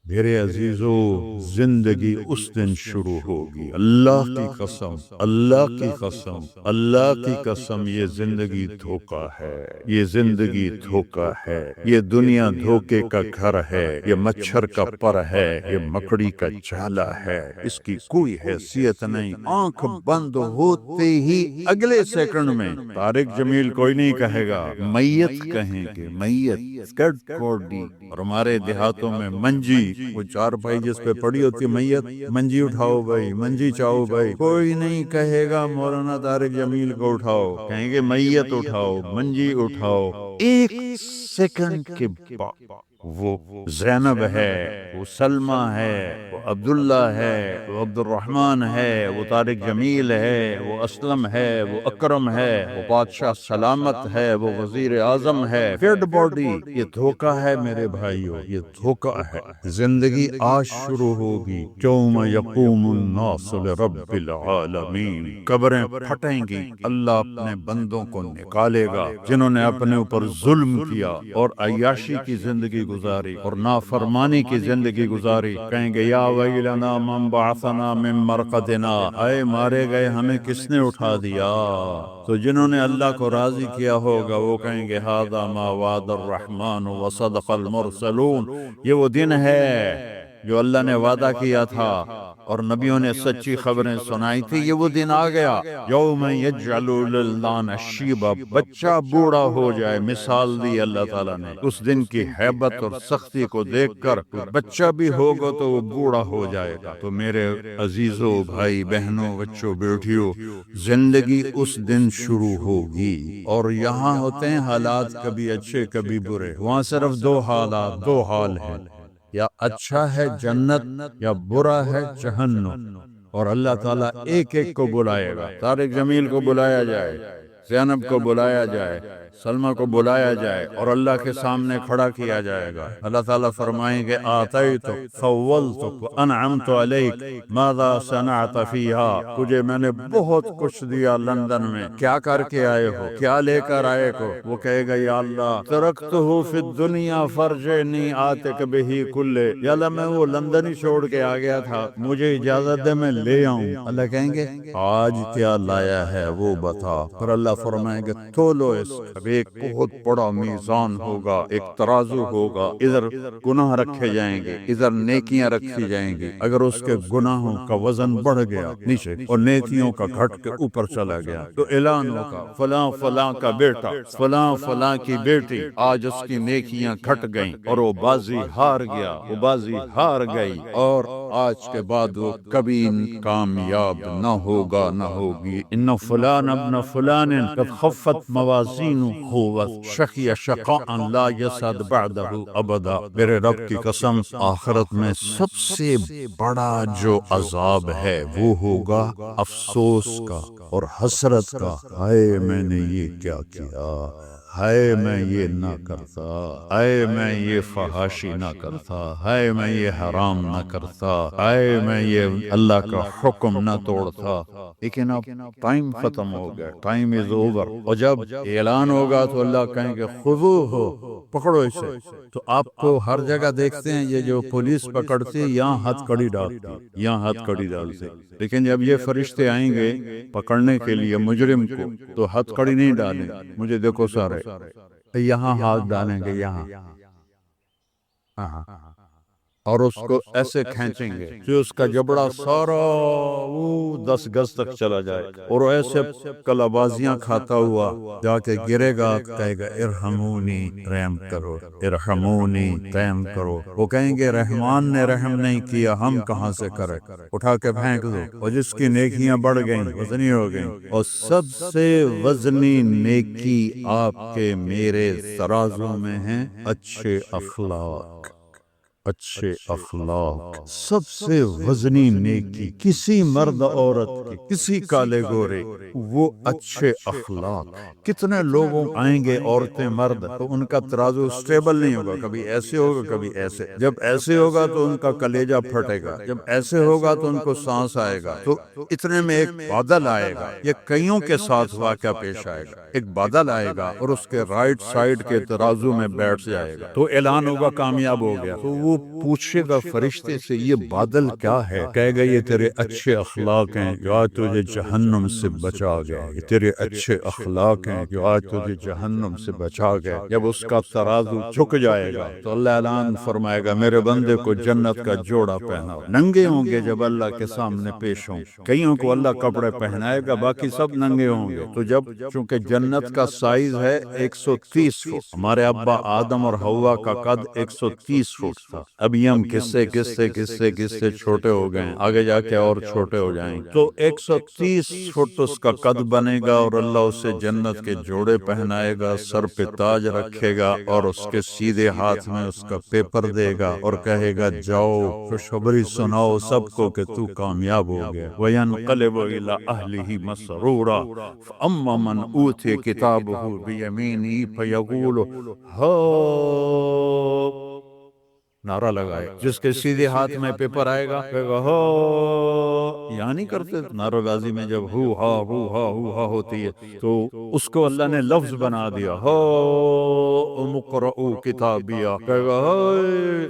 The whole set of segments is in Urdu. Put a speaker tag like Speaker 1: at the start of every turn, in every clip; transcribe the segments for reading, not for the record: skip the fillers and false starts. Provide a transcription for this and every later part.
Speaker 1: میرے عزیزو، زندگی اس دن شروع ہوگی، اللہ کی قسم، اللہ کی قسم، اللہ کی قسم، یہ زندگی دھوکا ہے، یہ زندگی دھوکا ہے، یہ دنیا دھوکے کا گھر ہے، یہ مچھر کا پر ہے، یہ مکڑی کا جالا ہے، اس کی کوئی حیثیت نہیں۔ آنکھ بند ہوتے ہی اگلے سیکنڈ میں طارق جمیل کوئی نہیں کہے گا، میت کہیں گے، میت، ڈیڈ باڈی۔ اور ہمارے دیہاتوں میں منجی، وہ چار پائی جس پہ پڑی ہوتی میت، منجی اٹھاؤ بھائی، منجی چاہو بھائی، کوئی نہیں کہے گا مولانا طارق جمیل کو اٹھاؤ، کہیں گے میت اٹھاؤ، منجی اٹھاؤ۔ ایک سیکنڈ کے بعد وہ زینب ہے، وہ سلمہ ہے، وہ عبداللہ ہے، وہ عبد الرحمن ہے، وہ طارق جمیل ہے، وہ اسلم ہے، وہ اکرم ہے، وہ بادشاہ سلامت ہے، وہ وزیر اعظم ہے، ڈیڈ باڈی۔ یہ دھوکہ ہے میرے بھائیو، یہ دھوکہ ہے۔ زندگی آج شروع ہوگی، یوم یقوم الناس لرب العالمین۔ قبریں پھٹیں گی، اللہ اپنے بندوں کو نکالے گا جنہوں نے اپنے اوپر ظلم کیا اور عیاشی کی زندگی گزاری اور نافرمانی کی زندگی گزاری۔ کہیں گے یا ویلنا من بعثنا من مرقدنا، اے مارے گئے ہمیں کس نے اٹھا دیا؟ تو جنہوں نے اللہ کو راضی کیا ہوگا وہ کہیں گے ھذا ما وعد الرحمن وصدق المرسلون۔ یہ وہ دن ہے جو اللہ نے وعدہ کیا تھا اور نبیوں نے سچی خبریں سنائی تھی، یہ وہ دن آ گیا۔ یوم یجعل الولدان شیبا، بچہ بوڑھا ہو جائے، مثال دی اللہ تعالیٰ نے۔ اس دن کی ہیبت اور سختی کو دیکھ کر بچہ بھی ہوگا تو وہ بوڑھا ہو جائے گا۔ تو میرے عزیزوں، بھائی بہنوں، بچوں بیٹیوں، زندگی اس دن شروع ہوگی، اور یہاں ہوتے ہیں حالات کبھی اچھے کبھی برے۔ وہاں صرف دو حالات، دو حال ہیں، یا اچھا ہے جنت یا برا ہے جہنم، اور اللہ تعالیٰ ایک ایک کو بلائے گا۔ طارق جمیل کو بلایا جائے، زینب کو بلایا جائے، سلمہ کو بلایا جائے، اور اللہ کے سامنے کھڑا کیا جائے گا۔ اللہ تعالیٰ فرمائیں گے آتیتک فولتک وانعمت علیک ماذا صنعت فیہا، تجھے میں نے بہت کچھ دیا لندن میں، کیا کر کے آئے ہو، کیا لے کر آئے ہو؟ وہ کہے گا یا اللہ ترکتہ فی الدنیا فرجعنی آتک بہ کلہ، یا اللہ میں وہ لندن ہی چھوڑ کے آ گیا تھا، مجھے اجازت دے میں لے آؤں۔ اللہ کہیں گے آج کیا لایا ہے وہ بتا۔ پھر اللہ فرمائیں گے تولو اس، اب ایک بہت بڑا میزان ہوگا، ایک ترازو ہوگا، ادھر گناہ رکھے جائیں گے، ادھر نیکیاں رکھی جائیں گی۔ اگر اس کے گناہوں کا وزن بڑھ گیا نیچے اور نیکیوں کا گھٹ کے اوپر چلا گیا تو اعلان ہوگا فلاں فلاں کا بیٹا، فلاں فلاں کی بیٹی، آج اس کی نیکیاں گھٹ گئیں اور وہ بازی ہار گیا، وہ بازی ہار گئی، اور آج کے بعد وہ کبھی کامیاب نہ ہوگا نہ ہوگی۔ ان فلان ابن فلان قد خفت موازینہ شقی شقاء لا یسعد بعدہ ابدا۔ میرے رب کی قسم، آخرت میں سب سے بڑا جو عذاب ہے وہ ہوگا افسوس کا اور حسرت کا، ہائے میں نے یہ کیا کیا، ہائے میں یہ نہ کرتا، ہائے میں یہ فحاشی نہ کرتا، ہائے میں یہ حرام نہ کرتا، ہائے میں یہ اللہ کا حکم نہ توڑتا۔ لیکن اب ٹائم ختم ہو گیا، ٹائم از اوور، اور جب اعلان ہوگا تو اللہ کہیں گے خذوہ، پکڑو اسے۔ تو آپ کو ہر جگہ دیکھتے ہیں یہ جو پولیس پکڑتی ہے یہاں ہتھ کڑی ڈالتی، یہاں ہتھ کڑی ڈالتی، لیکن جب یہ فرشتے آئیں گے پکڑنے کے لیے مجرم کو تو ہتھ کڑی نہیں ڈالیں، مجھے دیکھو سارے، یہاں ہاتھ ڈالیں گے، یہاں، اور اس کو ایسے کھینچیں گے کہ اس کا جبڑا سارا وہ 10 گز تک چلا جائے، اور وہ ایسے کلابازیاں کھاتا ہوا جا کے گرے گا، کہے گا ارحمونی، رحم کرو، ارحمونی، رحم کرو۔ وہ کہیں گے رحمان نے رحم نہیں کیا، ہم کہاں سے کرے، اٹھا کے پھینک دو۔ اور جس کی نیکیاں بڑھ گئیں، وزنی ہو گئیں، اور سب سے وزنی نیکی آپ کے میرے ترازو میں ہیں اچھے اخلاق، اچھے اخلاق۔ سب سے وزنی نیکی کسی مرد عورت کی، کسی کالے گورے، وہ اچھے اخلاق۔ کتنے لوگوں آئیں گے، عورتیں مرد، تو ان کا ترازو سٹیبل نہیں ہوگا، کبھی ایسے ہوگا کبھی ایسے۔ جب ایسے ہوگا تو ان کا کلیجہ پھٹے گا، جب ایسے ہوگا تو ان کو سانس آئے گا۔ تو اتنے میں ایک بادل آئے گا، یہ کئیوں کے ساتھ واقعہ پیش آئے گا۔ ایک بادل آئے گا اور اس کے رائٹ سائیڈ کے ترازو میں بیٹھ جائے گا، تو اعلان ہوگا کامیاب ہو گیا۔ تو وہ وہ پوچھے گا فرشتے سے یہ بادل کیا ہے؟ کہے گا یہ تیرے اچھے اخلاق ہیں جو آج تجھے جہنم سے بچا گئے، یہ تیرے اچھے اخلاق ہیں جو آج تجھے جہنم سے بچا گئے۔ جب اس کا ترازو جھک جائے گا تو اللہ اعلان فرمائے گا میرے بندے کو جنت کا جوڑا پہناؤ۔ ننگے ہوں گے جب اللہ کے سامنے پیش ہوں، کئیوں کو اللہ کپڑے پہنائے گا، باقی سب ننگے ہوں گے۔ تو جب چونکہ جنت کا سائز ہے 130 فٹ، ہمارے ابا آدم اور حوا کا قد 130 فٹ تھا، ابھی ہم کسے چھوٹے ہو گئے، آگے جا کے اور چھوٹے ہو جائیں گے۔ تو 130 فٹ اس کا قد بنے گا اور اللہ اسے جنت کے جوڑے پہنائے گا، سر پہ تاج رکھے گا اور اس کے سیدھے ہاتھ میں اس کا پیپر دے گا اور کہے گا جاؤ خوشخبری سناؤ سب کو کہ تو کامیاب ہو گیا۔ وَيَنْقَلِبُ إِلَىٰ أَهْلِهِ مَسْرُورًا فَأَمَّا مَنْ أُوتِيَ كِتَابَهُ بِيَمِينِهِ فَيَقُولُ هَاؤُمْ، نعرہ لگائے جس کے سیدھے ہاتھ میں پیپر آئے گا کہے گا ہو، یہاں نہیں کرتے نعرہ بازی میں جب ہو ہا ہوتی ہے تو اس کو اللہ نے لفظ بنا دیا، ہو مقرؤ کتابیہ، کہے گا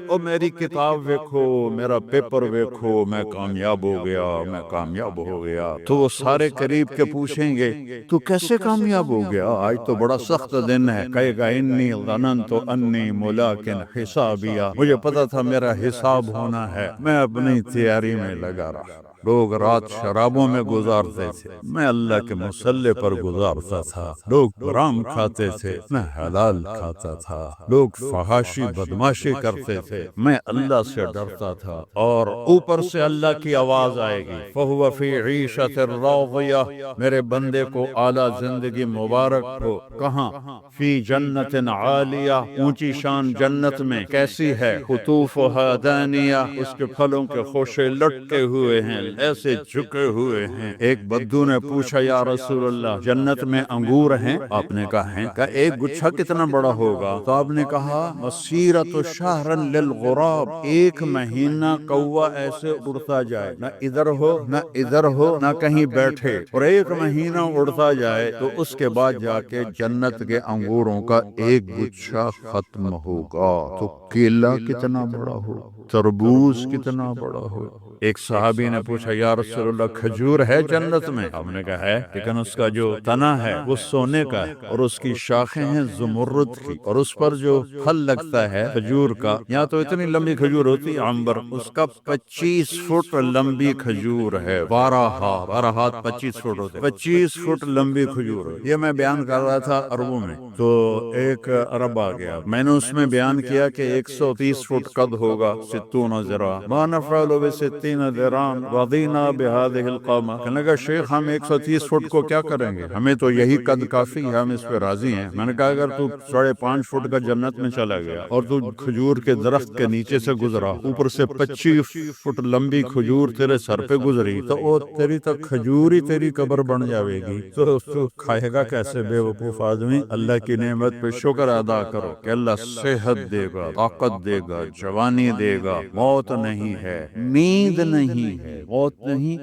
Speaker 1: او میری کتاب ویکھو، میرا پیپر ویکھو، میں کامیاب ہو گیا، میں کامیاب ہو گیا۔ تو وہ سارے قریب کے پوچھیں گے تو کیسے کامیاب ہو گیا؟ آج تو بڑا سخت دن ہے۔ کہے گا انی ظننت انی ملاق حسابیہ، مجھے پتا تھا میرا حساب ہونا ہے، میں اپنی تیاری میں لگا رہا۔ لوگ رات شرابوں میں گزارتے تھے، میں اللہ کے مصلی پر گزارتا تھا۔ لوگ حرام کھاتے تھے، میں حلال کھاتا تھا۔ لوگ فحاشی بدماشی کرتے تھے، میں اللہ سے ڈرتا تھا۔ اور اوپر سے اللہ کی آواز آئے گی فَهُوَ فِي عِيشَةٍ رَاضِيَةٍ، میرے بندے کو اعلیٰ زندگی مبارک ہو۔ کہاں؟ فی جنت عالیہ، اونچی شان جنت میں۔ کیسی ہے؟ قطوفها دانیہ، اس کے پھلوں کے خوشے لٹکے ہوئے ہیں، ایسے جھکے ہوئے ہیں۔ ایک بدو نے پوچھا یا رسول اللہ جنت میں انگور ہیں؟ آپ نے کہا ہیں۔ کہا ایک گچھا کتنا بڑا ہوگا؟ تو آپ نے کہا مسیرۃ شہر للغراب، ایک مہینہ کوا ایسے اڑتا جائے، نہ ادھر ہو نہ ادھر ہو، نہ کہیں بیٹھے، اور ایک مہینہ اڑتا جائے تو اس کے بعد جا کے جنت کے انگوروں کا ایک گچھا ختم ہوگا۔ تو کیلا کتنا بڑا ہو، تربوز کتنا بڑا ہو۔ ایک صحابی نے پوچھا یا رسول اللہ کھجور ہے جنت میں؟ ہم نے کہا ہے، لیکن اس کا جو تنا ہے وہ سونے کا ہے اور اس کی شاخیں ہیں زمرد کی، اور اس پر جو پھل لگتا ہے کھجور کا، یہاں تو اتنی لمبی کھجور ہوتی ہے عنبر، اس کا 25 فٹ لمبی کھجور ہے، 12 ہاتھ 25 فٹ ہوتے، 25 فٹ لمبی کھجور ہے۔ یہ میں بیان کر رہا تھا عربوں میں، تو ایک عرب آ گیا، میں نے اس میں بیان کیا کہ 130 فٹ قد ہوگا، 60 ذراع، ما نفعل ب60 ذراع رضینا بهذه القامة۔ کہنے لگا شیخ ہم 130 فٹ کو کیا کریں گے، ہمیں تو یہی قد کافی ہے، ہم اس پہ راضی ہیں۔ میں نے کہا اگر تو 5.5 فٹ کا جنت میں چلا گیا اور تو کھجور کے درخت کے نیچے سے گزرا، اوپر سے 25 فٹ لمبی کھجور تیرے سر پہ گزری، تو وہ تیری تو کھجوری تیری قبر بن جاوے گی، تو کھائے گا کیسے بے وقوف آدمی؟ اللہ کی نعمت پہ شکر ادا کرو کہ اللہ صحت دے گا، طاقت دے گا، جوانی دے گا، موت نہیں ہے، نیند نہیں ہے، موت نہیں،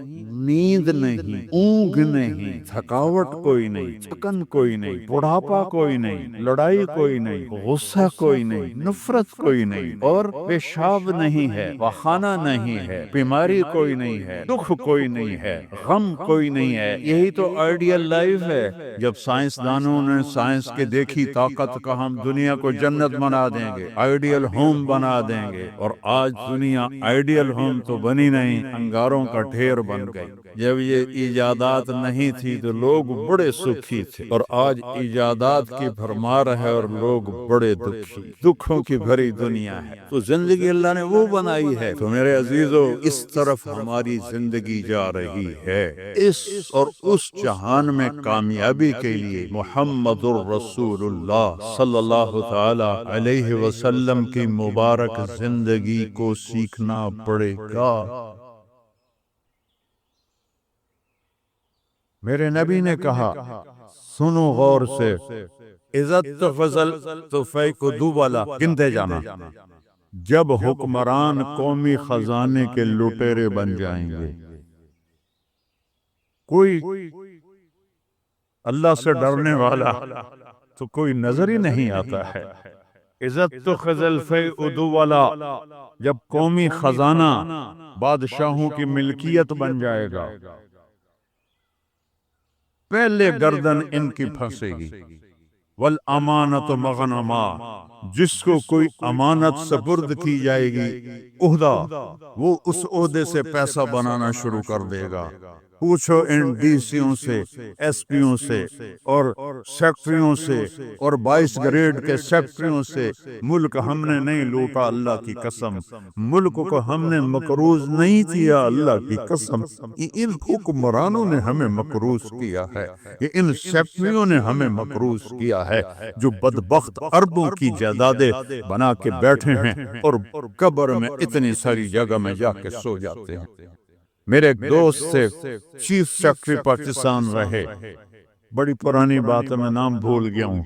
Speaker 1: نیند نہیں، اونگ نہیں، تھکاوٹ کوئی نہیں، تھکن کوئی نہیں، بڑھاپا کوئی نہیں، لڑائی کوئی نہیں، غصہ کوئی نہیں، نفرت کوئی نہیں، اور پیشاب نہیں ہے، پخانہ نہیں ہے، بیماری کوئی نہیں ہے، دکھ کوئی نہیں ہے، غم کوئی نہیں ہے۔ یہی تو آئیڈیل لائف ہے۔ جب سائنسدانوں نے سائنس کے دیکھی طاقت کا ہم دنیا کو جنت بنا دیں گے، آئیڈیل ہوم بنا دیں گے، اور آج دنیا آئیڈیل ہوم تو بنی نہیں، انگاروں کا ڈھیر بن گئی۔ جب یہ ایجادات نہیں تھی تو لوگ بڑے سکھی تھے، اور آج ایجادات کی بھرمار ہے اور لوگ بڑے دکھی، دکھوں کی بھری دنیا ہے۔ تو زندگی اللہ نے وہ بنائی ہے۔ تو میرے عزیزو اس طرف ہماری زندگی جا رہی ہے، اس اور اس جہان میں کامیابی کے لیے محمد الرسول اللہ صلی اللہ تعالی علیہ وسلم کی مبارک زندگی کو سیکھنا پڑے گا۔ میرے نبی نے کہا سنو غور سے، عزت فضل تو فیق دوبالا، گنتے جانا، جب حکمران قومی خزانے کے لٹیرے بن جائیں گے، کوئی اللہ سے ڈرنے والا تو کوئی نظر ہی نہیں آتا ہے۔ عزت تو خزل فی ادولا، جب قومی خزانہ بادشاہوں کی ملکیت بن جائے گا، پہلے گردن ان کی پھنسے گی۔ والامانت مغنما، جس کو کوئی امانت سپرد کی جائے گی عہدہ، وہ اس عہدے سے پیسہ بنانا شروع کر دے گا۔ پوچھو ان ڈی سیوں سے، ایس پیوں سے، اور سیکٹریوں سے، اور 22 گریڈ کے سیکٹریوں سے، ملک ہم نے نہیں لوٹا اللہ کی قسم، ملک کو ہم نے مقروض نہیں کیا اللہ کی قسم، یہ ان حکمرانوں نے ہمیں مقروض کیا ہے، یہ ان سیکٹریوں نے ہمیں مقروض کیا ہے، جو بدبخت اربوں کی جائیدادیں بنا کے بیٹھے ہیں اور قبر میں اتنی ساری جگہ میں جا کے سو جاتے ہیں۔ میرے ایک دوست سے چیف سیکرٹری پاکستان رہے، بڑی پرانی بات ہے، میں نام بھول گیا ہوں،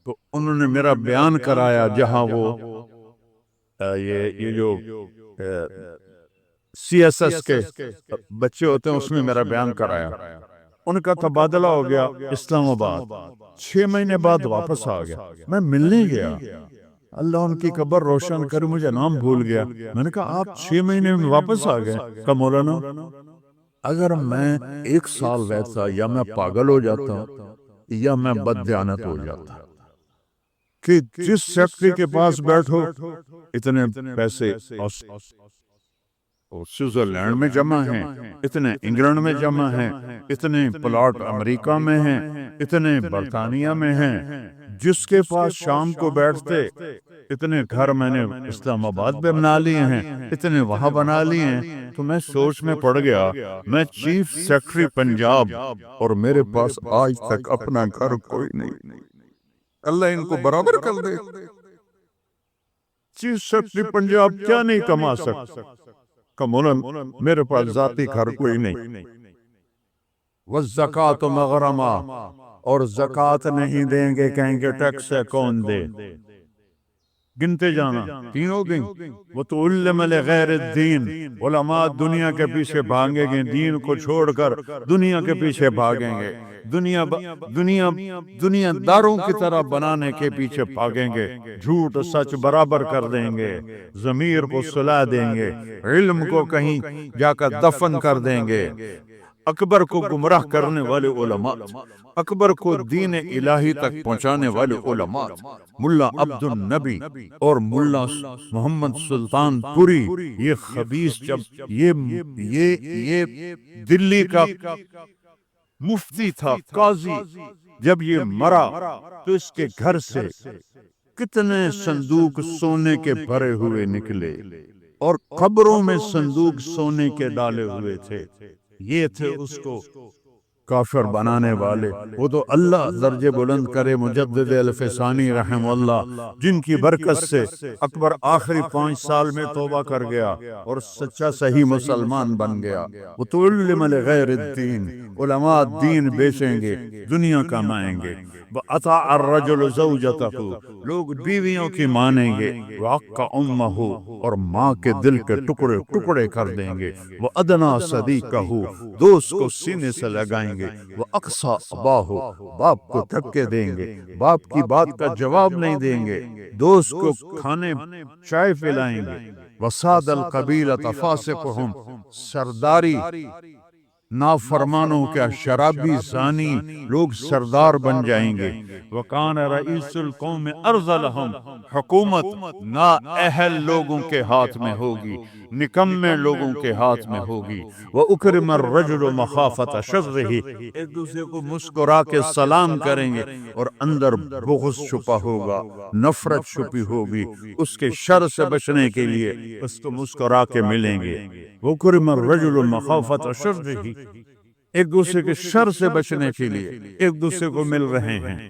Speaker 1: تو انہوں نے میرا بیان کرایا جہاں وہ یہ جو سی ایس ایس کے بچے ہوتے ہیں اس میں میرا بیان کرایا۔ ان کا تبادلہ ہو گیا اسلام آباد، 6 مہینے بعد واپس آ گیا، میں ملنے گیا، اللہ ان کی قبر روشن کرے، مجھے نام بھول گیا، میں نے کہا آپ 6 مہینے میں واپس آ گئے؟ کہا مولانا اگر میں 1 سال رہتا یا میں پاگل ہو جاتا یا میں بددیانت ہو جاتا، کہ جس سیکٹری کے پاس بیٹھو اتنے پیسے سوئٹزرلینڈ میں جمع ہیں، اتنے انگلینڈ میں جمع ہیں، اتنے پلاٹ امریکہ میں ہیں، اتنے برطانیہ میں ہیں، جس کے پاس شام کو بیٹھتے اتنے گھر میں نے اسلام آباد پہ بنا لیے ہیں، اتنے وہاں بنا لیے ہیں، تو میں سوچ میں پڑ گیا، میں چیف سیکرٹری پنجاب اور میرے پاس آج تک اپنا گھر کوئی نہیں، اللہ ان کو برابر کر دے۔ چیف سیکرٹری پنجاب کیا نہیں کما سکتا، مولانا میرے پاس ذاتی گھر کوئی نہیں۔ والزکاۃ مغرمہ، اور زکوٰۃ نہیں دیں گے، کہیں گے ٹیکس ہے کون دے، گنتے جانا، 3 ہو گئی۔ وَتُعَلِّمَ لِغَيْرِ الدِّينِ، علماء دنیا کے پیچھے بھاگیں گے، دین کو چھوڑ کر دنیا کے پیچھے بھاگیں گے، دنیا داروں کی طرح بنانے کے پیچھے بھاگیں گے، جھوٹ سچ برابر کر دیں گے، ضمیر کو سلا دیں گے، علم کو کہیں جا کر دفن کر دیں گے۔ اکبر کو گمراہ کرنے والے علماء، اکبر کو دین الہی تک پہنچانے والے علماء، ملا عبد النبی اور ملا محمد سلطان پوری، یہ خبیث، جب یہ دلی کا مفتی تھا، قاضی، جب یہ مرا تو اس کے گھر سے کتنے صندوق سونے کے بھرے ہوئے نکلے، اور قبروں میں صندوق سونے کے ڈالے ہوئے تھے۔ یہ تھے اس کو کافر بنانے والے۔ وہ تو اللہ درجے بلند کرے مجدد الفسانی رحم اللہ، جن کی برکت سے اکبر آخری 5 سال میں توبہ کر گیا اور سچا صحیح مسلمان بن گیا۔ وَتُعَلِّمَ لِغَيْرِ الدِّينِ، علماء دین بیچیں گے، دنیا کمائیں گے۔ وَأَطَاعَ الرَّجُلُ زَوْجَتَهُ، لوگ بیویوں کی مانیں گے۔ وَعَقَّ أُمَّهُ، اور ماں کے دل کے ٹکڑے ٹکڑے کر دیں گے۔ وَأَدْنَىٰ صَدِيقَهُ، دوست کو سینے سے لگائیں گے۔ وَأَقْصَىٰ أَبَاهُ، باپ کو دھکے دیں گے، باپ کی بات کا جواب نہیں دیں گے، دوست کو کھانے چائے پلائیں گے۔ وَسَادَ الْقَبِيلَةَ فَاسِقُهُمْ، سرداری نافرمانوں کا شرابی زانی لوگ سردار بن جائیں گے۔ وَكَانَ رَئِيسُ الْقَوْمِ أَرْذَلَهُمْ، حکومت نااہل لوگوں کے ہاتھ میں ہوگی، نکمے لوگوں کے ہاتھ میں ہوگی۔ وَأُكْرِمَ الرَّجُلُ مَخَافَةَ شَرِّهِ، ایک دوسرے کو مسکرا کے سلام کریں گے، اور اندر بغض چھپا ہوگا، نفرت چھپی ہوگی، اس کے شر سے بچنے کے لیے اس کو مسکرا کے ملیں گے۔ وَأُكْرِمَ الرَّجُلُ مَخَافَةَ شَرِّهِ، ایک دوسرے کے شر سے بچنے کے لیے ایک دوسرے کو مل رہے ہیں۔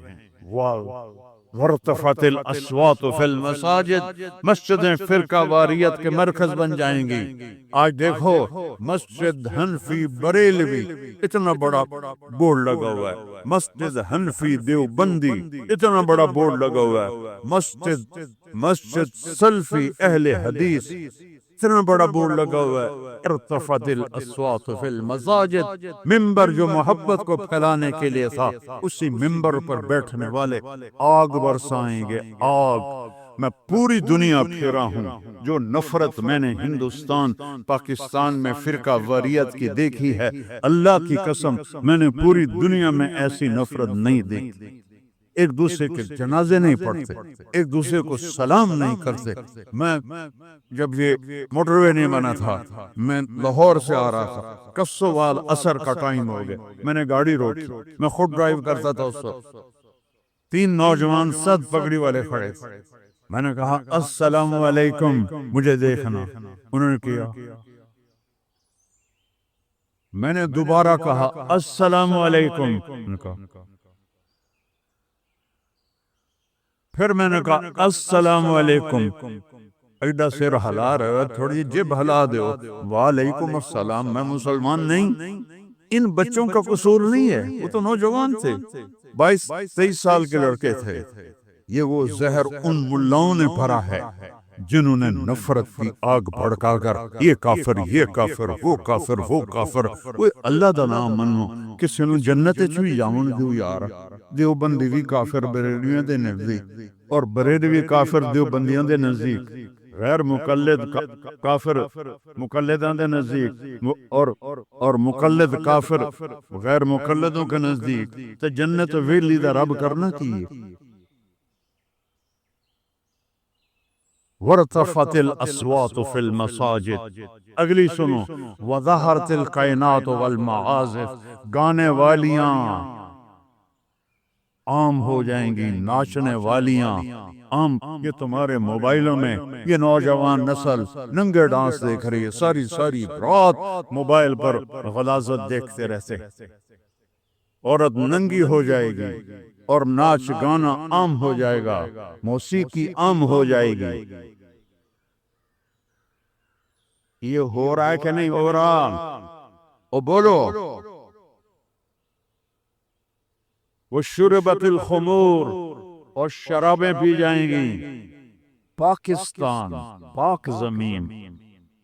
Speaker 1: وَارْتَفَعَتِ الْأَصْوَاتُ فِي الْمَسَاجِدِ، مسجدیں فرقہ واریت کے مرکز بن جائیں گی۔ آج دیکھو مسجد حنفی بریلوی اتنا بڑا بورڈ لگا ہوا ہے، مسجد حنفی دیوبندی اتنا بڑا بورڈ لگا ہوا ہے، مسجد سلفی اہل حدیث اتنا بڑا بورڈ لگا ہوا ہے ارتفعت الاصوات فی المساجد، ممبر جو محبت کو پھیلانے کے لیے تھا، اسی ممبر پر بیٹھنے والے آگ برسائیں گے، آگ۔ میں پوری دنیا پھیرا ہوں، جو نفرت میں نے ہندوستان پاکستان میں فرقہ واریت کی دیکھی ہے، اللہ کی قسم میں نے پوری دنیا میں ایسی نفرت نہیں دیکھی۔ ایک دوسرے کے جنازے نہیں پڑھتے، ایک دوسرے کو سلام نہیں کرتے۔ میں جب یہ موٹر وے نہیں بنا تھا، میں لاہور سے آ رہا تھا، کسو بعد عصر کا ٹائم ہو گیا، میں نے گاڑی روکی، میں خود ڈرائیو کرتا تھا اس وقت، 3 نوجوان سد پگڑی والے کھڑے تھے، میں نے کہا السلام علیکم، مجھے دیکھنا، انہوں نے کیا، میں نے دوبارہ کہا السلام علیکم، پھر میں نے کہا السلام علیکم، ایڈا سر ہلا رہا، تھوڑی جب ہلا دو، وعلیکم السلام، میں مسلمان نہیں۔ ان بچوں کا قصور نہیں ہے، وہ تو نوجوان تھے، 22-23 سال کے لڑکے تھے۔ یہ وہ زہر ان ملاؤں نے بھرا ہے جنہوں نے نفرت کی آگ بھڑکا کر یہ کافر، یہ کافر، وہ کافر، وہ کافر، وہ اللہ دا نام منو، کسی نو جنت چوی جاون دیو یار۔ دیوبندی بھی کافر بریلویاں دے نزدیک، اور بریلوی کافر دیوبندیاں دے نزدیک، غیر مقلد کافر مقلداں دے نزدیک، اور مقلد کافر غیر مقلدوں کے نزدیک، تو جنت ویلی دا رب کرنا کی ہے۔ وَارْتَفَعَتِ الْأَصْوَاتُ فِي الْمَسَاجِدِ، اگلی سنو، وَظَهَرَتِ الْكَائِنَاتُ وَالْمَعَازِفُ، گانے والیاں عام ہو جائیں گی، ناچنے والیاں عام۔ یہ تمہارے موبائلوں میں یہ نوجوان نسل ننگے ڈانس دیکھ رہی ہے، ساری رات موبائل پر غلاظت دیکھتے رہتے، عورت ننگی ہو جائے گی اور ناچ گانا عام ہو جائے گا، موسیقی عام ہو جائے گی۔ یہ ہو رہا ہے کہ نہیں ہو رہا؟ او بولو۔ وَشُرِبَتِ الْخُمُورُ، اور شرابیں پی جائیں گی۔ پاکستان، پاک زمین،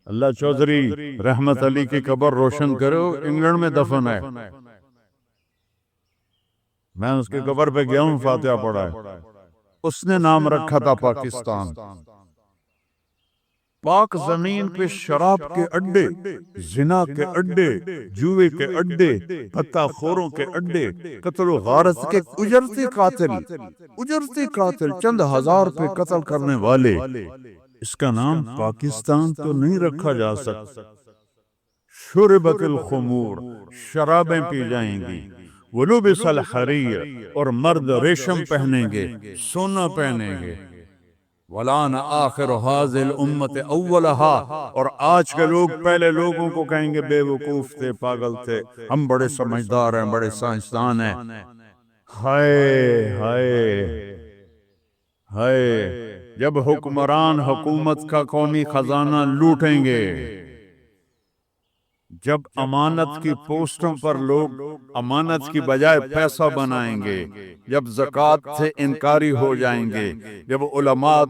Speaker 1: اللہ چودھری رحمت علی کی قبر روشن کرو، انگلینڈ میں دفن ہے، میں اس کی قبر پہ گیا ہوں، فاتحہ پڑھا ہے، اس نے نام رکھا تھا پاکستان۔ پاک زمین پہ شراب کے اڈے، زنا کے اڈے، جوئے کے اڈے، پتہ خوروں کے اڈے، قتل و غارت کے اجرتی قاتل چند ہزار پہ قتل کرنے والے، اس کا نام پاکستان تو نہیں رکھا جا سکتا۔ شربت الخمور، شرابیں پی جائیں گی۔ ولبس الحریر، اور مرد ریشم پہنیں گے، سونا پہنیں گے۔ ولان آخر هذه الامت اولها، اور آج کے لوگ پہلے لوگوں کو کہیں گے بے وقوف تھے، پاگل تھے، ہم بڑے سمجھدار ہیں، بڑے سائنسدان ہیں۔ ہائے ہائے ہائے، جب حکمران حکومت کا قومی خزانہ لوٹیں گے، جب امانت کی پوسٹوں پر لوگ امانت کی بجائے پیسہ بنائیں گے، جب زکوٰۃ سے انکاری ہو جائیں گے، جب علماء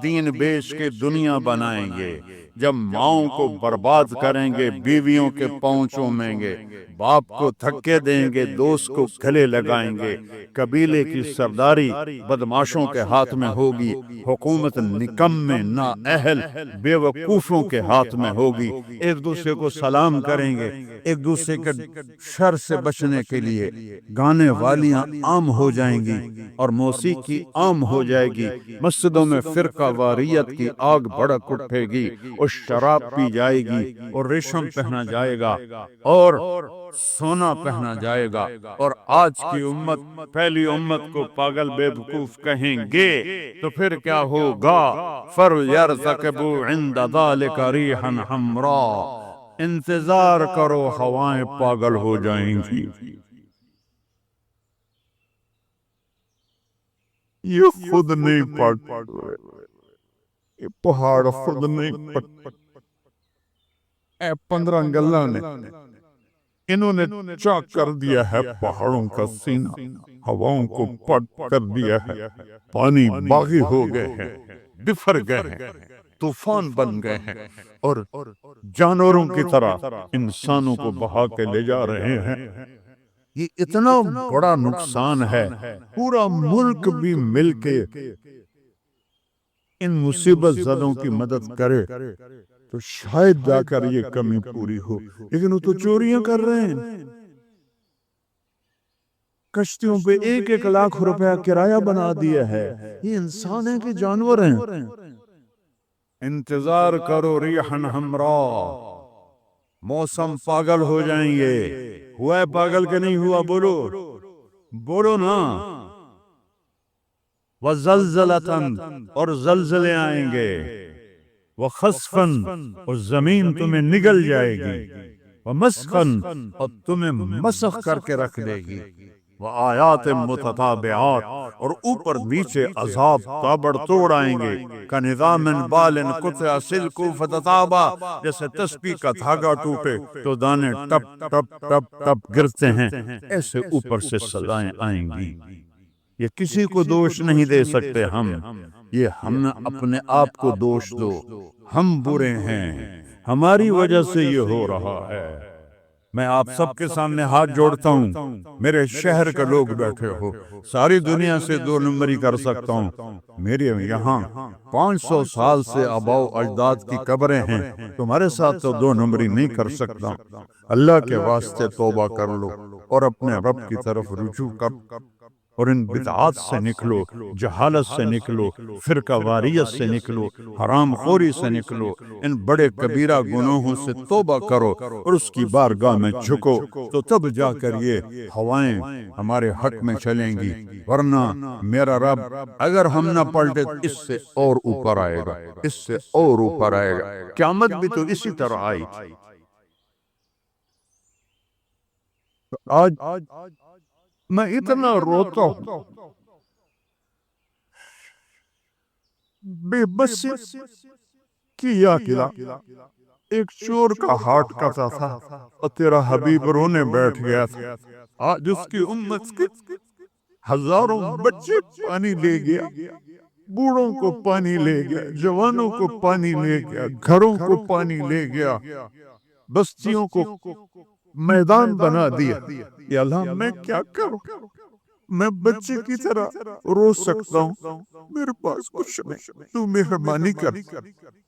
Speaker 1: دین بیچ کے دنیا بنائیں گے، جب ماؤں کو برباد کریں گے، بیویوں کے پاؤں چومیں گے، باپ کو دھکے دیں گے، دوست کو گلے لگائیں گے، قبیلے کی سرداری بدماشوں کے ہاتھ میں ہوگی، حکومت نکمے نااہل بے وقوفوں کے ہاتھ میں ہوگی، ایک دوسرے کو سلام کریں گے، ایک دوسرے کے شر سے بچنے کے لیے گانے والیاں عام ہو جائیں گی اور موسیقی عام ہو جائے گی، مسجدوں میں فرقہ واریت کی آگ بھڑک اٹھے گی، اور شراب پی جائے گی، اور ریشم پہنا جائے گا، اور سونا پہنا جائے گا، اور آج کی امت پہلی امت کو پاگل بے وقوف کہیں گے، تو پھر کیا ہوگا؟ فَرْيَرْتَقِبُوا عِنْدَ ذَلِكَ رِيحًا حَمْرَاءَ، انتظار کرو، ہوائیں پاگل ہو جائیں گی۔ یہ خود نہیں پڑھتے، یہ پہاڑ خود نہیں پڑھتے، اے 15 گلہ نے انہوں نے چاک کر دیا ہے پہاڑوں کا سینہ، ہواؤں کو پٹ کر دیا ہے، پانی باغی ہو گئے ہیں، بفر گئے ہیں۔ طوفان بن گئے ہیں اور جانوروں کی طرح انسانوں کو بہا کے لے جا رہے ہیں۔ یہ اتنا بڑا نقصان ہے، پورا ملک بھی مل کے ان مصیبت زدوں کی مدد کرے تو شاید جا کر یہ کمی پوری ہو، لیکن وہ تو چوریاں کر رہے ہیں۔ کشتیوں پہ 1,000,000 روپیہ کرایہ بنا دیا ہے۔ یہ انسان ہیں کہ جانور ہیں؟ انتظار کرو ریحن ہمرا، موسم پاگل ہو جائیں گے۔ ہوا ہے پاگل کہ نہیں ہوا؟ بولو بولو نا۔ وَزَلْزَلَةً، اور زلزلے آئیں گے۔ وَخَسْفًا، اور زمین تمہیں نگل جائے گی۔ وَمَسْخًا، اور تمہیں مسخ کر کے رکھ دے گی۔ وَآیَاتٍ مُتَتَابِعَاتٍ، اور اوپر نیچے عذاب تابڑ توڑ آئیں گے۔ كَنِظَامٍ بَالٍ قُطِعَ سِلْكُهُ فَتَتَابَى، جیسے تسبیح کا دھاگا ٹوٹے تو دانے ٹپ ٹپ ٹپ ٹپ گرتے ہیں، ایسے اوپر سے سزائیں آئیں گی۔ یہ کسی کو دوش نہیں دے سکتے ہم، یہ ہم اپنے آپ کو دوش دو۔ ہم برے ہیں، ہماری وجہ سے یہ ہو رہا ہے۔ میں آپ سب کے سامنے ہاتھ جوڑتا ہوں، میرے شہر کے لوگ بیٹھے ہو، ساری دنیا سے 2 نمبری کر سکتا ہوں۔ میرے یہاں 500 سال سے آباء و اجداد کی قبریں ہیں، تمہارے ساتھ تو 2 نمبری نہیں کر سکتا۔ اللہ کے واسطے توبہ کر لو اور اپنے رب کی طرف رجوع کر، اور ان بدعات سے نکلو، جہالت سے نکلو، فرقہ واریت سے نکلو، حرام خوری سے نکلو، ان بڑے کبیرہ گناہوں سے توبہ کرو اور اس کی بارگاہ میں جھکو، تو تب جا کر یہ ہوائیں ہمارے حق میں چلیں گی۔ ورنہ میرا رب اگر ہم نہ پلٹے اس سے اور اوپر آئے گا، اس سے اور اوپر آئے گا۔ قیامت بھی تو اسی طرح آئی تھی۔ آج میں اتنا روتا ہوں، بے بسی کیا کیا۔ ایک چور کا ہارٹ کٹا تھا اور تیرا حبیب رونے بیٹھ گیا تھا۔ آج اس کی امت کے ہزاروں بچے پانی لے گیا، بوڑھوں کو پانی لے گیا، جوانوں کو پانی لے گیا، گھروں کو پانی لے گیا، بستیوں کو میدان بنا دیا۔ یا اللہ میں کیا کروں؟ میں بچے کی طرح رو سکتا ہوں، میرے پاس کچھ نہیں، تو مہربانی کر۔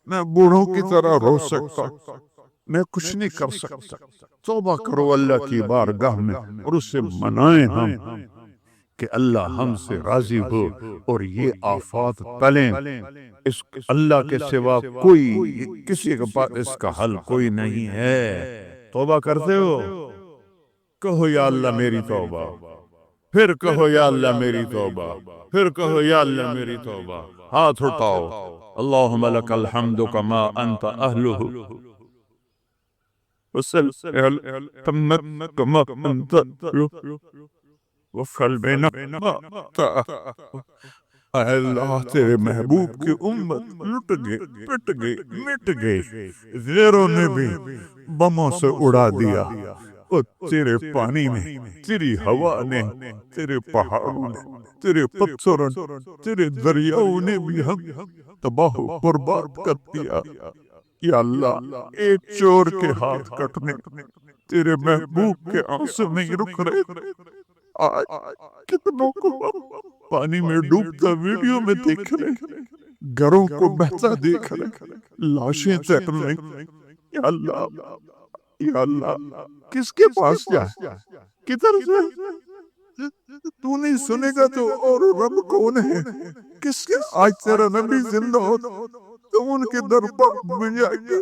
Speaker 1: میں بوڑھوں کی طرح رو سکتا ہوں، میں کچھ نہیں کر سکتا۔ توبہ کرو اللہ کی بارگاہ میں اور اسے منائیں ہم کہ اللہ ہم سے راضی ہو اور یہ آفات ٹلیں۔ اس اللہ کے سوا کوئی، کسی کے پاس اس کا حل کوئی نہیں ہے۔ توبہ کرتے ہو؟ کہو یا اللہ میری توبہ، پھر کہو یا اللہ میری توبہ، پھر کہو یا اللہ میری توبہ۔ ہاتھ اٹھاؤ۔ اللہم لک الحمد کما انت اہلہ، وسلمت کما انت وفعل بنا اے اللہ تیرے محبوب کی امت لٹ گئی، پٹ گئی، مٹ گئی، زیروں نے بھی بموں سے اڑا دیا، اور تیرے پانی میں، تیری ہوا نے، تیرے پہاڑوں نے، تیرے پتھروں، تیرے دریاؤں نے بھی ہم تباہ و برباد کر دیا۔ یا اللہ ایک چور کے ہاتھ کٹنے تیرے محبوب کے آنسو نہیں رک رہے۔ آج کتنوں کو پانی میں ڈوبتا ویڈیو میں دیکھ رہے، گھروں کو بہتا دیکھ رہے، لاشیں تیر رہی۔ یا اللہ، یا اللہ کس کے پاس جائے، کدھر جائے؟ تو نہیں سنے گا تو اور رب کون ہے؟ کس کے؟ آج تیرا نبی زندہ ہو تو ان کے دربار میں جا کے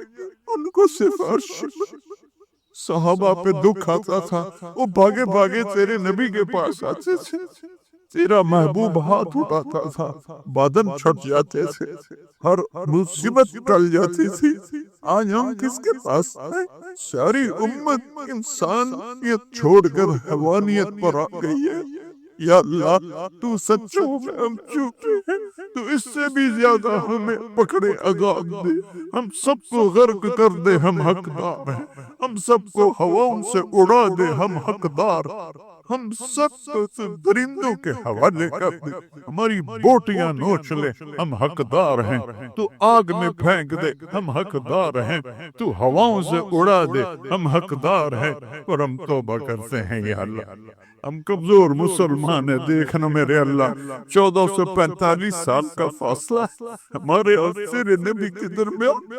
Speaker 1: ان کو سفارش۔ صحابہ پہ دکھ آتا تھا، وہ بھاگے بھاگے تیرے نبی کے پاس آتے تھے، تیرا محبوب ہاتھ اٹھاتا تھا، بادن چھٹ جاتے تھے، ہر مصیبت ٹل جاتی تھی۔ آج ہم کس کے پاس آئے؟ ساری امت انسانیت چھوڑ کر حیوانیت پر آ گئی ہے۔ یا اللہ تو سچوں میں ہم چوکے ہیں، تو اس سے بھی زیادہ ہمیں پکڑے عذاب دے، ہم سب کو غرق کر دے، ہم حقدار ہیں، ہم سب کو ہواؤں سے اڑا دے، ہم حقدار، ہم سب کو تو درندوں کے حوالے کر دے، ہماری بوٹیاں نوچ لے، ہم حقدار ہیں، تو آگ میں پھینک دے، ہم حقدار ہیں، تو ہواؤں سے اڑا دے، ہم حقدار ہیں، اور ہم توبہ کرتے ہیں یا اللہ۔ ہم کمزور مسلمان ہیں، دیکھنا میرے اللہ 1445 سال کا فاصلہ ہے ہمارے اور تیرے نبی کے درمیان،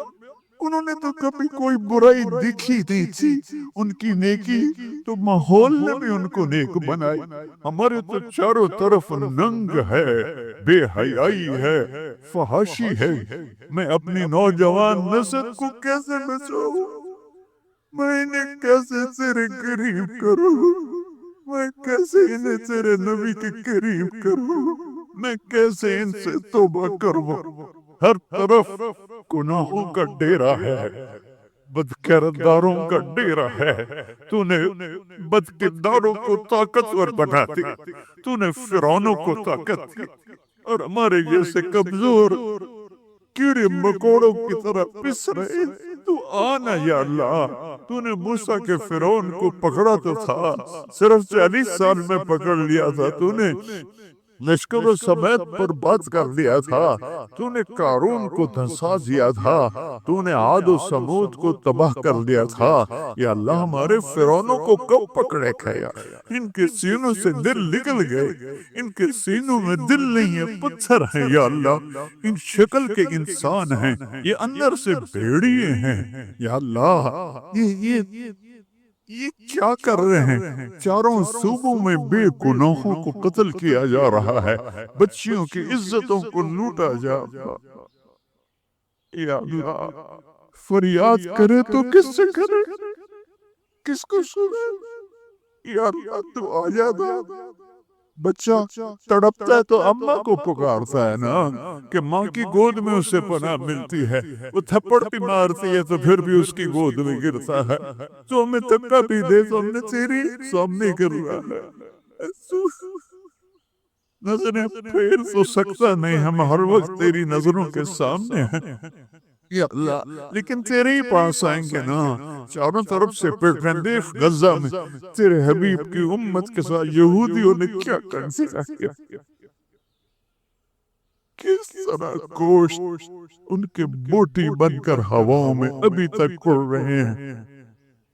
Speaker 1: انہوں نے تو کبھی کوئی برائی دیکھی نہیں تھی، ان کی نیکی تو ماحول نے بھی ان کو نیک بنائی، ہمارے تو چاروں طرف ننگ ہے، بے حیائی ہے، فحاشی ہے، میں اپنی نوجوان نسل کو کیسے بچاؤں، میں انہیں کیسے تیرے قریب کروں، میں کیسے انہیں تیرے نبی کے قریب کروں، میں کیسے ان سے توبہ کروں، ہر طرف گناہوں کا ڈیرا ہے، بد کرداروں کا ڈیرا ہے، تو نے بد کرداروں کو طاقتور بنا دیا، تو نے فرعونوں کو طاقت دی، اور ہمارے جیسے کمزور کیڑے مکوڑوں کی طرح پس رہے، تو آنا یا اللہ، تو نے موسیٰ کے فرعون کو پکڑا تو تھا، صرف 40 سال میں پکڑ لیا تھا، تو نے لشکر و سمیت پر بات کر لیا تھا، تو نے قارون کو دھنسا دیا تھا، تو نے عاد و سمود کو تباہ کر دیا تھا، یا اللہ ہمارے فرعونوں کو کب پکڑے کھایا، ان کے سینوں سے دل نکل گئے، ان کے سینوں میں دل نہیں ہے، پتھر ہیں یا اللہ، ان شکل کے انسان ہیں، یہ اندر سے بھیڑیے ہیں یا اللہ، یہ کیا کر رہے ہیں، چاروں صوبوں میں بے گناہوں کو قتل کیا جا رہا ہے، بچیوں کی عزتوں کو لوٹا جا رہا، یا اللہ فریاد کرے تو کس سے کرے، کس کو سنے، یا اللہ تو آ جاتا، بچہ تڑپتا ہے تو اماں کو پکارتا ہے نا، کہ ماں کی گود میں اسے پناہ ملتی ہے، وہ تھپڑ بھی مارتی ہے تو پھر بھی اس کی گود میں گرتا ہے، تو ہمیں تکا بھی دے تو ہم نے تیری سامنے گر رہا ہے، نظریں پھیر تو سکتا نہیں، ہم ہر وقت تیری نظروں کے سامنے ہیں یا اللہ، لیکن تیرے ہی پاس آئیں گے نا، چاروں طرف سے پیٹرندیف غزہ میں تیرے حبیب کی امت کے ساتھ یہودیوں نے کیا کنسیڈر کیا، کس طرح گوشت ان کے بوٹی بن کر ہواؤں میں ابھی تک اڑ رہے ہیں،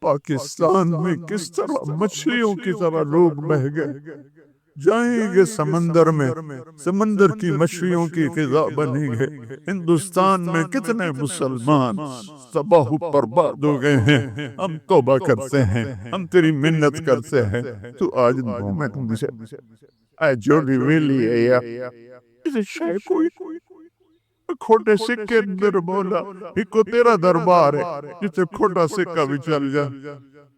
Speaker 1: پاکستان میں کس طرح مچھلیوں کی طرح لوگ بہ گئے، جائیں گے سمندر میں، سمندر کی مچھلیوں کی غذا بنیں گے، ہندوستان میں کتنے مسلمان تباہ و برباد ہو گئے ہیں، ہم توبہ کرتے ہیں، ہم تیری منت کرتے ہیں، تو آج مومن مجھے اے جوڑی ویلی ہے یا اسے شے کوئی کھوٹے سکے اندر مولا، ایک تیرا دربار ہے جسے کھوٹا سکہ بھی چل جا،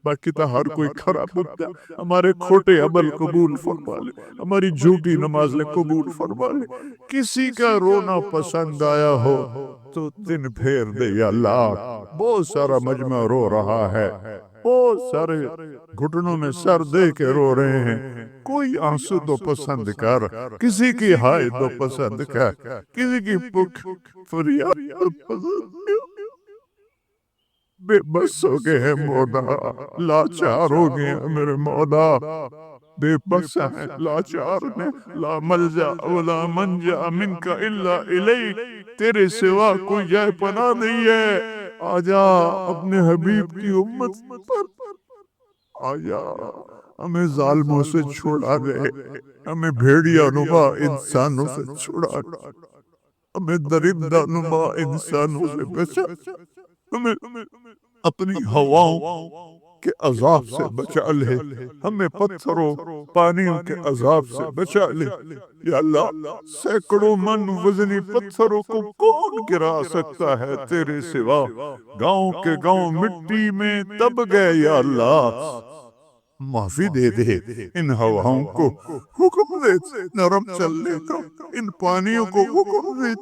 Speaker 1: باقی تو ہر کوئی خراب بکتا، ہمارے کھوٹے عمل قبول فرما لے، ہماری جھوٹی نمازیں قبول فرما لے، کسی کا رونا پسند آیا ہو تو دن پھیر دے یا اللہ، بہت سارا مجمع رو رہا ہے، بہت سارے گھٹنوں میں سر دے کے رو رہے ہیں، کوئی آنسو تو پسند کر، کسی کی ہائے تو پسند کر، کسی کی پک فریاد تو پسند کر، بے بس ہو گئے ہیں مولا، لاچار ہو گئے ہیں میرے مولا، بے بس ہیں، لاچار ہیں، لا ملجا ولا منجا منک الا الیک، تیرے سوا کوئی جائے پناہ نہیں ہے، آجا اپنے حبیب کی امت پر، آجا ہمیں ظالموں سے چھوڑا دے، ہمیں بھیڑیا نما انسانوں سے چھوڑا دے، ہمیں درندہ نما انسانوں سے بچا، ہمیں اپنی ہواؤں کے عذاب سے بچا لے، ہمیں پتھروں پانیوں کے عذاب سے بچا لے یا اللہ، سینکڑوں من وزنی پتھروں کو کون گرا سکتا ہے تیرے سوا، گاؤں کے گاؤں مٹی میں دب گئے یا اللہ، معافی دے دے، ان ہواؤں کو حکم دے نرم چلنے کا، ان پانیوں کو حکم دے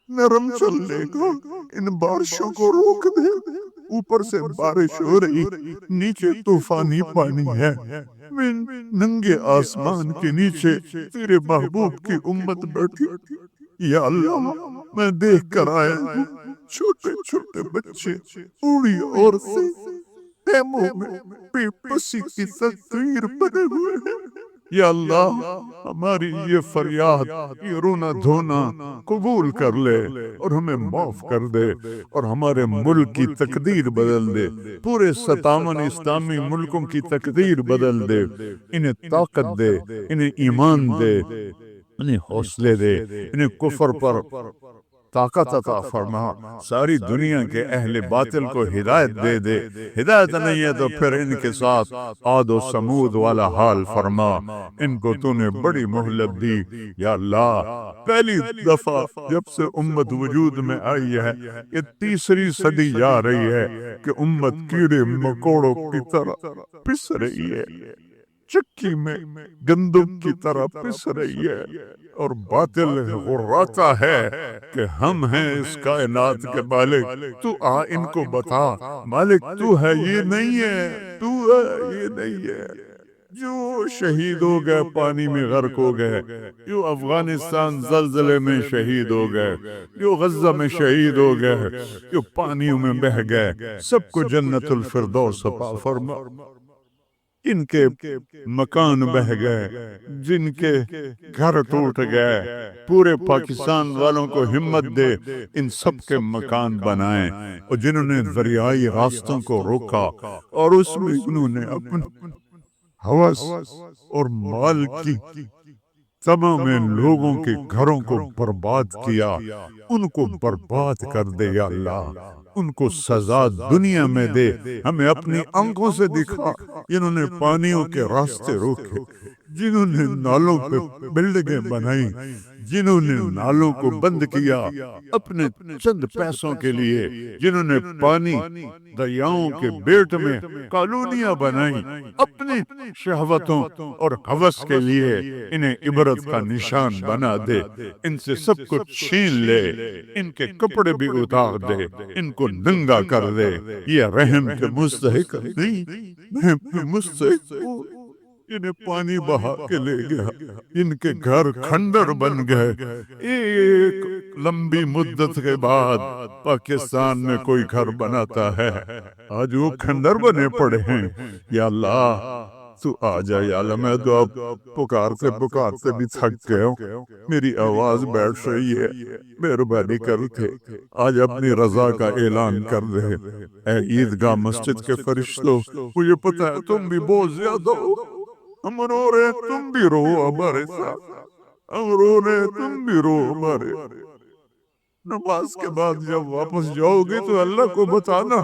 Speaker 1: نرم چلنے کا، ان بارشوں کو روک دے،
Speaker 2: اوپر سے بارش ہو رہی، نیچے طوفانی پانی ہے، ننگے آسمان کے نیچے تیرے محبوب کی امت بیٹھی۔ یا اللہ میں دیکھ کر آیا ہوں چھوٹے چھوٹے بچے، بوڑھی عورتیں خیموں میں بے بسی کی تصویر بنے ہوئے ہیں۔ یا اللہ ہماری یہ فریاد، یہ رونا دھونا قبول کر لے اور ہمیں معاف کر دے، اور ہمارے ملک کی تقدیر بدل دے، پورے 57 اسلامی ملکوں کی تقدیر بدل دے، انہیں طاقت دے، انہیں ایمان دے، انہیں حوصلے دے، انہیں کفر پر طاقت عطا فرما، ساری دنیا کے اہل باطل کو ہدایت دے دے، ہدایت نہیں ہے تو پھر ان کے ساتھ عاد و سمود والا حال فرما، ان کو تو نے بڑی مہلت دی۔ یا اللہ پہلی دفعہ جب سے امت وجود میں آئی ہے، یہ تیسری صدی جا رہی ہے کہ امت کیڑے مکوڑوں کی طرح پس رہی ہے، چکی میں گندم کی طرح پس رہی ہے، اور باطل غراتا ہے کہ ہم ہیں اس کائنات کے مالک، تو ان کو بتا مالک تو ہے، یہ نہیں ہے، تو ہے یہ نہیں ہے۔ جو شہید ہو گئے پانی میں غرق ہو گئے، جو افغانستان زلزلے میں شہید ہو گئے، جو غزہ میں شہید ہو گئے، جو پانیوں میں بہہ گئے، سب کو جنت الفردوس عطا فرما۔ ان کے مکان بہ گئے، جن کے گھر ٹوٹ گئے، پورے پاکستان والوں کو ہمت دے ان سب کے مکان بنائیں، اور جنہوں نے دریائی راستوں کو روکا اور اس میں انہوں نے اپنے ہوس اور مال کی تمام لوگوں کے گھروں کو برباد کیا، ان کو برباد کر دے یا اللہ، ان کو سزا دنیا میں دے، ہمیں اپنی آنکھوں سے دکھا جنہوں نے پانیوں کے راستے روکے، جنہوں نے نالوں پہ بلڈنگیں بنائی، جنہوں نے نالوں کو بند کیا اپنے چند پیسوں کے لیے، جنہوں نے پانی دریاؤں کے بیٹ میں کالونیاں بنائیں اپنی شہوتوں اور ہوس کے لیے، انہیں عبرت کا نشان بنا دے، ان سے سب کچھ چھین لے، ان کے کپڑے بھی اتار دے، ان کو ننگا کر دے۔ یہ رحم کے مستحق نہیں، رحم کے مستحق انہیں پانی بہا کے لے گیا، ان کے گھر کھنڈر بن گئے۔ ایک لمبی مدت کے بعد پاکستان میں کوئی گھر بناتا ہے، آج وہ کھنڈر بنے پڑے ہیں۔ یا اللہ تو آ جا یا اللہ، میں تو اب پکارتے پکارتے بھی تھک گیا ہوں، میری آواز بیٹھ رہی ہے، مہربانی کر کے آج اپنی رضا کا اعلان کر دے۔ اے عیدگاہ مسجد کے فرشتوں، مجھے پتا ہے تم بھی بہت زیادہ ہو، ہم رو رہے ہیں تم بھی رو ہمارے ساتھ، ہم رو رہے ہیں تم بھی رو ہمارے۔ نماز کے بعد جب واپس جاؤ گے تو اللہ کو بتانا،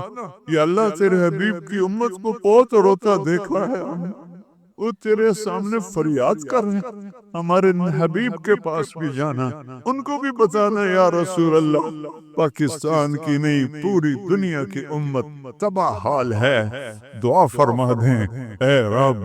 Speaker 2: یا اللہ تیرے حبیب کی امت کو بہت روتا دیکھا ہے، وہ تیرے سامنے فریاد کر رہے ہیں، ہمارے حبیب کے پاس بھی جانا، ان کو بھی بتانا یا رسول اللہ پاکستان کی نہیں پوری دنیا کی امت تباہ حال ہے، دعا فرما دیں اے رب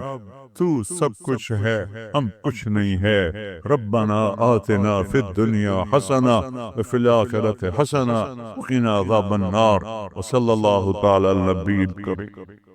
Speaker 2: تو سب کچھ ہے، ہم کچھ نہیں ہے۔ ربنا آتنا فی الدنیا حسنہ وفی الآخرۃ حسنہ وقنا عذاب النار، وصلی اللہ تعالی علی النبی الکریم۔